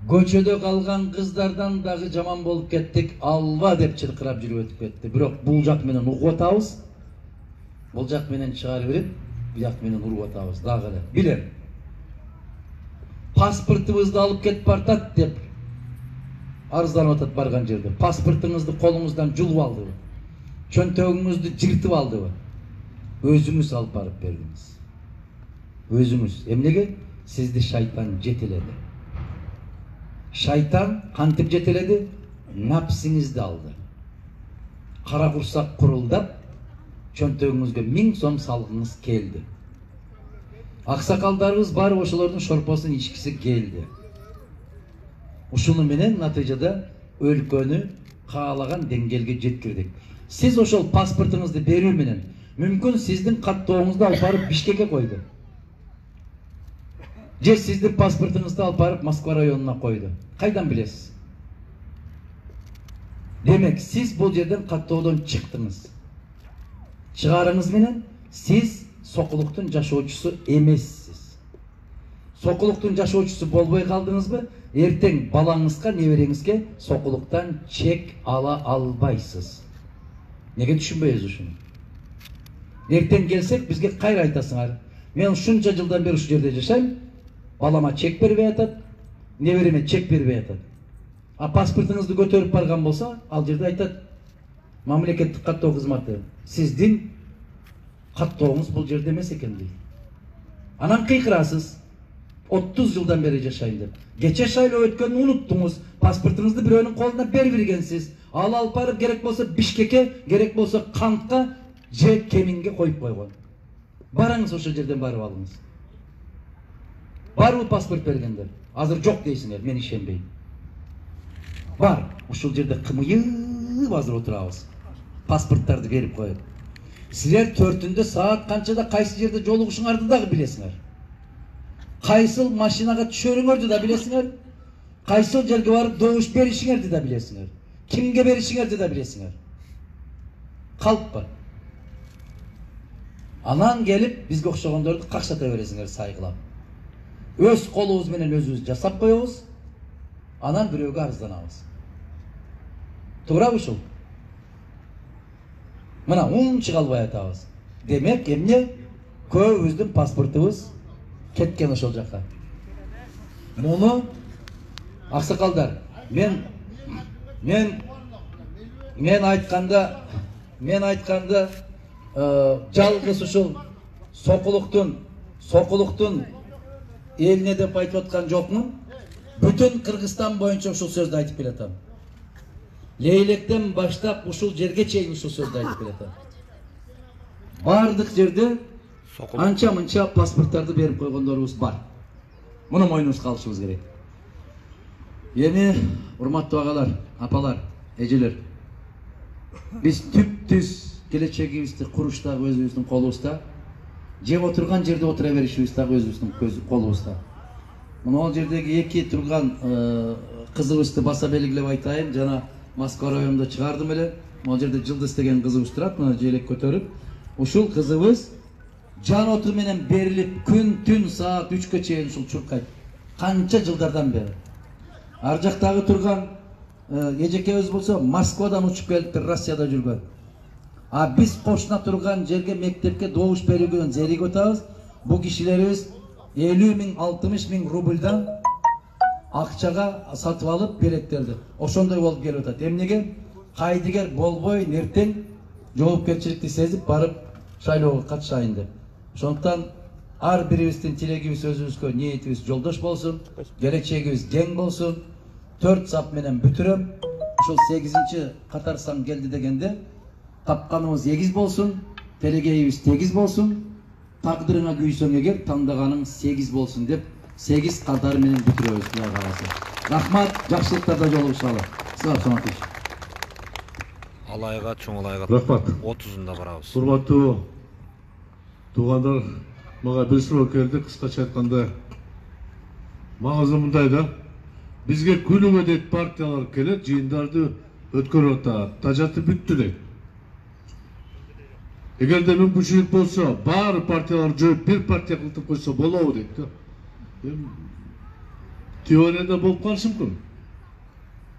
Көчөдө калган кыздардан дагы жаман болуп кеттик, алба деп чыркырап жүрүп өтүп кетти. Бирок бул жак менен угуп атабыз. Бул жак менен чыгарып берет, бул жак менен уруп атабыз дагы эле. Билем. Паспортубузду алып кетип бартат деп арызданып атат барган жерде. Паспортуңузду колуңуздан жулуп алдыбы? Чөнтөгүңүздү жыртып алдыбы? Өзүңүз алып барып бердиңиз. Өзүңүз. Эмнеге? Сизди шайтан жетеледи. Шайтан кантип жетеледи? Напсиңизди алды. Кара курсак курулдап, чөнтөгүңүзгө 1000 сом салгыңыз келди. Аксакалдарыбыз баары ошолордун шорпосун ичкиси келди. Ушуну менен натыйжада өлкөнү каалаган деңгээлге жеткирдик. Сиз ошол паспортуңузду берүү менен мүмкүн сиздин каттооңузду алып барып Бишкекке койду. Же сиздин паспортуңузду алып барып Москва районуна койду. Кайдан билесиз? Демек, сиз бул жерден каттоодон чыктыңыз. Чыгарыңыз менен сиз сокулуктун жашоочусу эмессиз. Сокулуктун жашоочусу болбой калдыңызбы? Эртең балаңызга, небереңизге сокулуктан чек ала албайсыз. Неге түшүнбөйсүз ушуну? Эртең келсек бизге кайра айтасыңар. Мен ушунча жылдан бери ушу жерде жашайм. Балама чек бербей атат, небереме чек бербей атат. А паспортуңузду көтөрүп барган болсо, ал жерде айтат: мамлекеттик каттоо кызматы, сиздин каттооңуз бул жерде эмес экен дейт. Анан кыйкырасыз. 30 жылдан бери жашайм деп. Кече шайлоо өткөнүн унуттуңуз. Паспортуңузду бирөөнүн колуна берип бергенсиз. Ал алып барып керек болсо Бишкекке, керек болсо Кантка же Кеминге коюп койгон. Барыңыз ошол жерден барып алыңыз. Барбы паспорт бергендер? Азыр жок дейсиңер, мен ишенбейм. Бар, ушул жерде кымыйып азыр отурабыз. Паспорттарды берип коюп. Силер 4-түндө саат канчада кайсы жерде жолугушуңарды дагы билесиңер. Кайсыл машинага түшөрүңөрдү да билесиңер. Кайсыл жерге барып добуш беришиңерди да билесиңер. Кимге беришиңерди да билесиңер. Калппы? Анан келип бизге окшогондорду какшата бересиңер сайгылап. Өз колубуз менен өзүбүз жасап коебуз. Анан бирөөгө арызданабыз. Туурабы ушул? Мына чыга албай атабыз. Демек, эмне? Көбүбүздүн паспортубуз кеткен ошол жакка. Муну аксакалдар, мен айтканда жалгыз ушул сокулуктун элине деп айтып аткан жокмун. Бүтүн Кыргызстан боюнча ушул сөздү айтып келатам. Лейлектен баштап ушул жерге чейин ушул сөздү айтып келатам. Бардык жерде анча-мынча паспорттарды берип койгондорубуз бар. Муну мойнубузга алышыбыз керек. Эми, урматтуу агалар, апалар, эжелер, биз түп-түз келечегибизди куруштагы өзүбүздүн колубузда, жеп отурган жерде отура беришибиз дагы өзүбүздүн колубузда. Мына ал жердеги эки турган кызыбызды баса белгилеп айтайын. Жана Москва районунда чыгардым эле. Ал жерде Жылдыз деген кызыбыз турат, мына желек көтөрүп. Ушул кызыбыз жан оту менен берилип күн түн саат 3-кө чейин ушул чуркайт. Канча жылдардан бeri. Ар жактагы турган эжекебиз болсо Москвадан учуп келиптир, Россияда жүргөн. А биз кошуна турган жерге мектепке добуш берүүгө зерик отабыз. Бу кишилерибиз 50 миң, 60 миң рубльдан акчага сатып алып береттерди. Ошондой болуп келип атат. Эмнеге кайдыгер болбой нертең жоопкерчиликти сезип барып шайлоого катышайын деп. Ошондуктан ар бирибиздин тилегибиз өзүбүзгө ниетибиз жолдош болсун, келечегибиз кең болсун. 4 сап менен бүтүрөм. Ошол 8-чи катарсан келди дегенде тапканыбыз эгиз болсун, телегейибиз тегиз болсун, тагдырыңа күйсөң эгер таңдаганың 8 болсун деп 8 катары менен бүтүрөбүз Кудай кааласа. Рахмат, жакшылыктарда жолугушалы. Сау саламат. Алайга чоң алайга. Рахмат. 30-ында барабыз. Урматтуу туугандар, мага бир суроо келди, кыскача айтканда. Маңызы мындай да. Бизге күнүгө дейт партиялар келет, жыйындарды өткөрүп атат. Тажаты бүттү дейт. Эгерде мүмкүнчүлүк болсо, баары партиялар жоюп бир партия кылтып койсо болобу дейт да. Теорияда болуп калышы мүмкүн.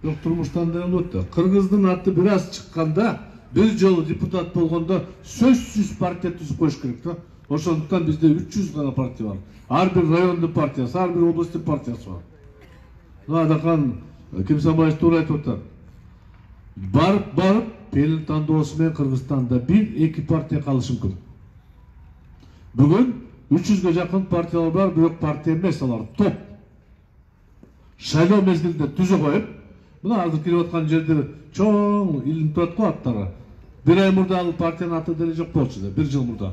Бирок турмуштан да болот да. Кыргыздын аты бир аз чыкканда, бир жолу депутат болгондо сөзсүз партия түзүп коюш керек да. Ошондуктан бизде 300 гана партия бар. Ар бир райондун партиясы, ар бир областтын партиясы бар. Адакан Ким Самаев туура айтып атат. Барып Пелин тандоосу менен Кыргызстанда 1-2 партия калышы мүмкүн. Бүгүн 300ге жакын партиялар бар, бирок партия эмес, алар топ. Шайлоо мезгилинде түзө коюп, мына азыр кирип аткан жерде чоң илинип турат го аттары. Бир ай мурда ал партиянын аты деле жок болчу да, бир жыл мурда.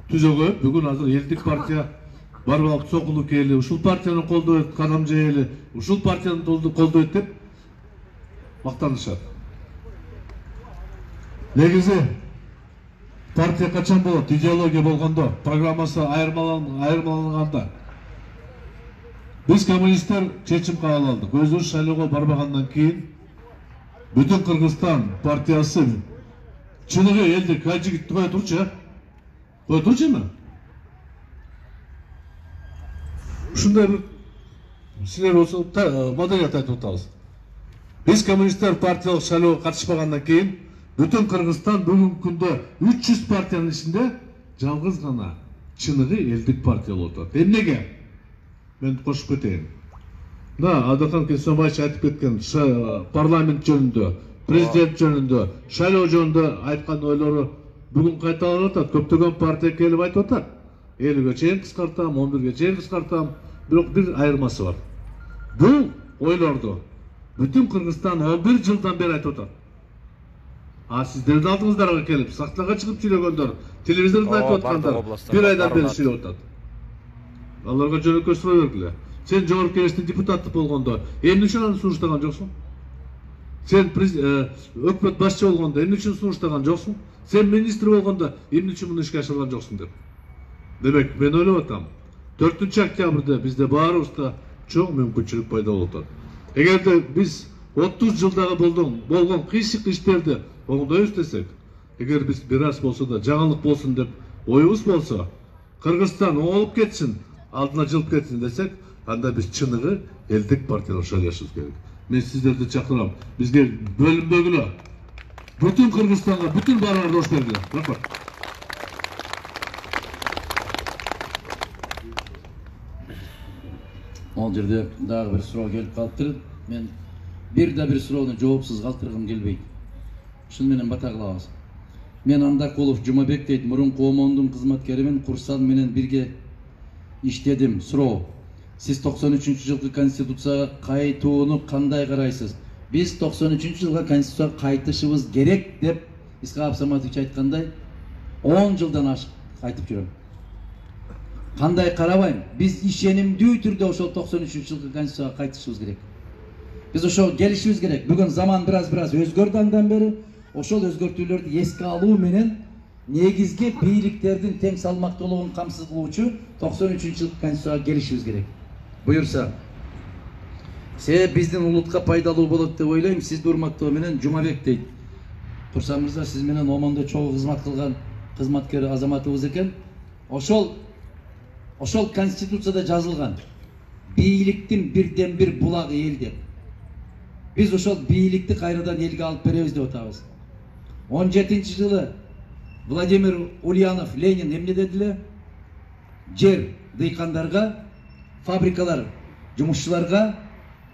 Түзө коюп, бүгүн азыр элдик партия барып алып сокулуп кели, ушул партияны колдойт, кадам жайели, ушул партияны колдойт деп мактанышат. Негизи партия качан болот? Идеология болгондо, программасы айырмаланганда. Биз коммунисттер чечим кабыл алдык. Өзүбүз шайлоого барбагандан кийин бүтүн Кыргызстан партиясы чыныгы элдик ажигитти кое турчу, кое турчу эми. Ушундай бир силер болсо модерат айтып атабыз. Биз коммунисттер партиялык шайлоого катышпагандан кийин бүтүн Кыргызстан бүгүнкү күндө 300 партиянын ичинде жалгыз гана чыныгы элдик партия болуп атат. Эмнеге? Мен кошуп кетейин. Да, Адакан Кесомбаевич айтып кеткен парламент жөнүндө, президент жөнүндө, шайлоо жөнүндө айткан ойлору бүгүн кайталанып атат. Көптөгөн партия келип айтып атат. 50ге чейин кыскартам, 11ге чейин кыскартам, бирок бир айырмасы бар. Бул ойлорду бүтүн Кыргызстан 11 жылдан бери айтып атат. А сиздердин алдыңыздарга келип, сахнага чыгып сүйлөгөндөр, телевизордон айтып аткандар бир айдан бери сүйлөп атат. Аларга жөнөкөй суроо бергиле. Сен жогорку кеңештин депутаты болгондо эмне үчүн аны сунуштаган жоксуң? Сен өкмөт башчы болгондо эмне үчүн сунуштаган жоксуң? Сен министр болгондо эмне үчүн муну ишке ашырган жоксуң деп. Демек, мен ойлоп атам. 4-октябрда бизде баарыбызда чоң мүмкүнчүлүк пайда болуп атат. Эгерде биз 30 жылдагы болгон кыйшык иштерди оңдой десек, эгер биз бир аз болсо да жаңылык болсун деп оюбуз болсо, Кыргызстан оңолуп кетсин, алдына жылып кетсин десек, анда биз чыныгы элдик партиялар шайлашыбыз керек. Мен сиздерди чакырам, бизге бөлүнбөгүлө, бүтүн Кыргызстанга, бүтүн баарына рош бергиле. Рахмат. Ол жерде дагы бир суроо келип калыптыр. Мен бир суроону жоопсуз калтыргым келбейт. Ушуну менен бата кылабыз. Мен Андакулов Жумабек дейт, мурунку ОМОНдун кызматкеримин, Курсан менен бирге иштедим. Суроо: сиз 93-жылкы конституцияга кайтууну кандай карайсыз? Биз 93-жылга конституцияга кайтышыбыз керек деп Исхак Саматович айткандай 10 жылдан ашык айтып жүрөм. Кандай карабайм? Биз ишенимдүү түрдө ошол 93-жылкы конституцияга кайтышыбыз керек. Биз ошол келишибиз керек. Бүгүн заман бир аз өзгөрдү андан бери. Ошол өзгөртүүлөрдү эске алуу менен негизги бийликтердин тең салмактуулугун камсыз кылуучу 93-жылкы конституцияга келишибиз керек. Буюрса, себеп биздин улутка пайдалуу болот деп ойлойм. Сизди урматтоо менен Жумабек дейт. Курсан мырза, сиз менен ОМОНдо чогуу кызмат кылган кызматкер азаматыбыз экен. Ошол конституцияда жазылган бийликтин бирден бир булагы эл деп. Биз ошол бийликти кайрадан элге алып беребиз деп атабыз. 17-жылы Владимир Ульянов, Ленин эмне дедиле? Жер дыйкандарга, фабрикалар жумушчуларга,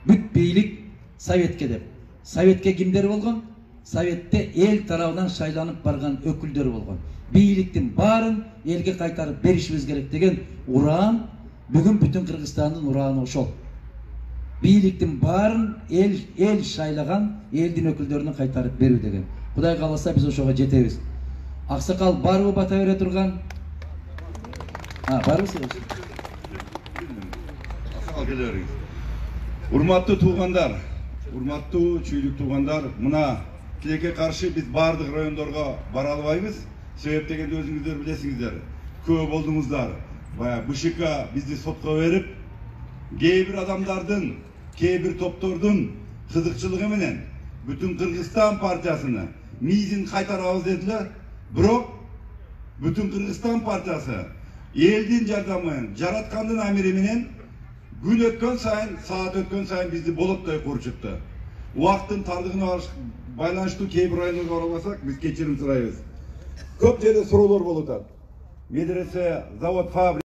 бүт бийлик Советке деп. Советке кимдер болгон? Советте эл тарабынан шайланып барган өкүлдөр болгон. Бийликтин баарын элге кайтарып беришибиз керек деген уран, бүгүн бүтүн Кыргызстандын ураны ошол. Бийликтин баарын эл шайлаган элдин өкүлдөрүнө кайтарып берүү деген. Кудай кааласа биз ошого жетебиз. Аксакал барбы бата бере турган? Барбы сиз? Аксакал келе бериңиз. Урматтуу туугандар, урматтуу чүйлүк туугандар, мына тилекке каршы биз бардык райондорго бара албайбыз. Себеп дегенде өзүңүздөр билесиңиздер. Көп болдуңуздар. Бая БШК бизди сотко берип, кээ бир адамдардын, кээ бир топтордун кызыкчылыгы менен бүтүн Кыргызстан партиясыны мизин кайтарабыз дедилер. Бирок бүтүн Кыргызстан партиясы элдин жардамы, жараткандын амири менен күн өткөн сайын, саат өткөн сайын бизди болоттой курчутту. Убакыттын тардыгына байланыштуу кээ бир райондорго бара албасак, биз кечирим сурайбыз. Көп жерде суроолор болуп атат. Медресе, завод, фабрика